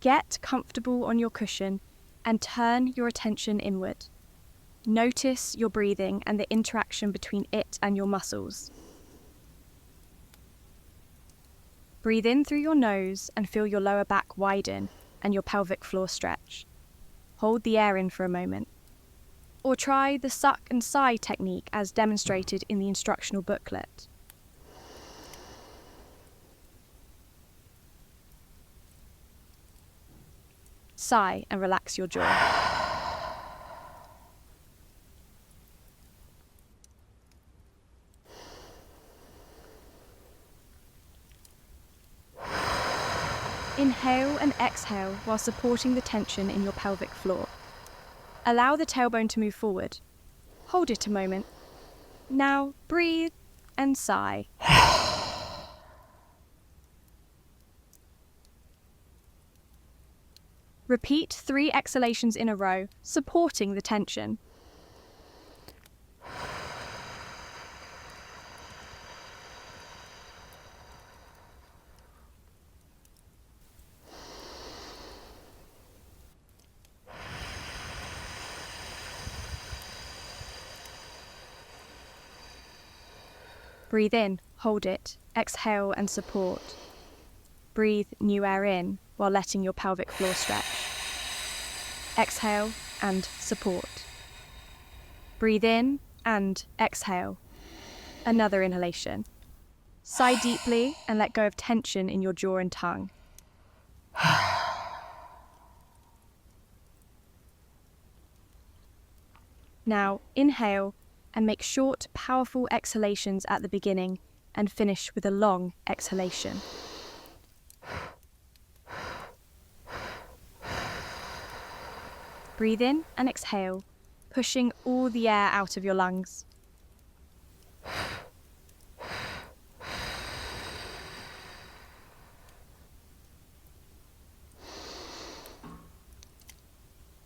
Get comfortable on your cushion and turn your attention inward. Notice your breathing and the interaction between it and your muscles. Breathe in through your nose and feel your lower back widen and your pelvic floor stretch. Hold the air in for a moment. Or try the suck and sigh technique as demonstrated in the instructional booklet. Sigh and relax your jaw. Inhale and exhale while supporting the tension in your pelvic floor. Allow the tailbone to move forward. Hold it a moment. Now breathe and sigh. Repeat 3 exhalations in a row, supporting the tension. Breathe in, hold it, exhale and support. Breathe new air in while letting your pelvic floor stretch. Exhale and support. Breathe in and exhale. Another inhalation. Sigh deeply and let go of tension in your jaw and tongue. Now inhale and make short, powerful exhalations at the beginning and finish with a long exhalation. Breathe in and exhale, pushing all the air out of your lungs.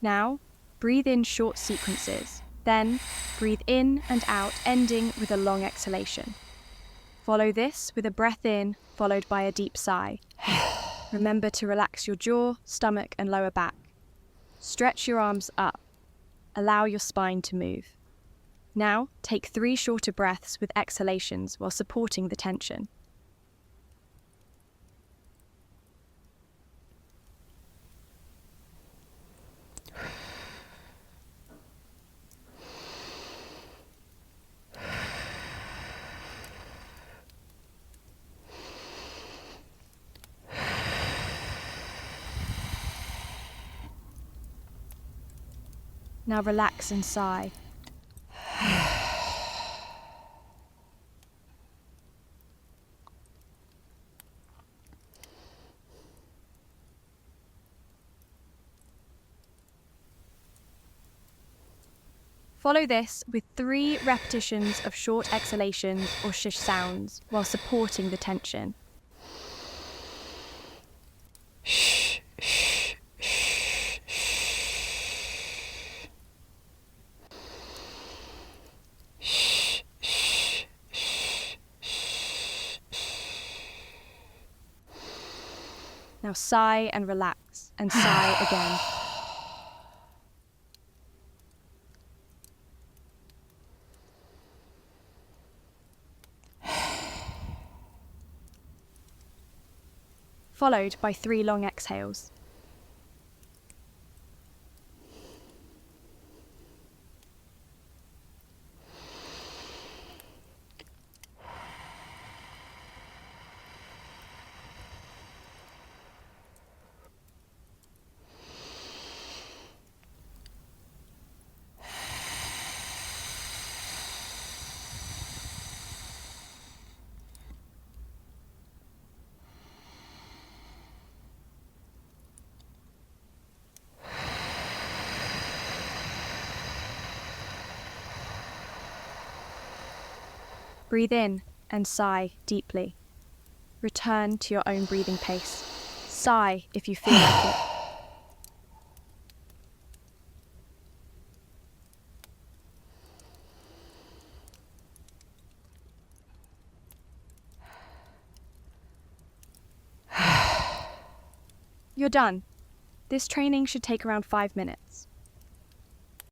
Now, breathe in short sequences. Then, breathe in and out, ending with a long exhalation. Follow this with a breath in, followed by a deep sigh. Remember to relax your jaw, stomach, and lower back. Stretch your arms up. Allow your spine to move. Now, take 3 shorter breaths with exhalations while supporting the tension. Now relax and sigh. Follow this with 3 repetitions of short exhalations or shish sounds while supporting the tension. Now sigh and relax, and sigh again. Followed by 3 long exhales. Breathe in and sigh deeply. Return to your own breathing pace. Sigh if you feel like it. You're done. This training should take around 5 minutes.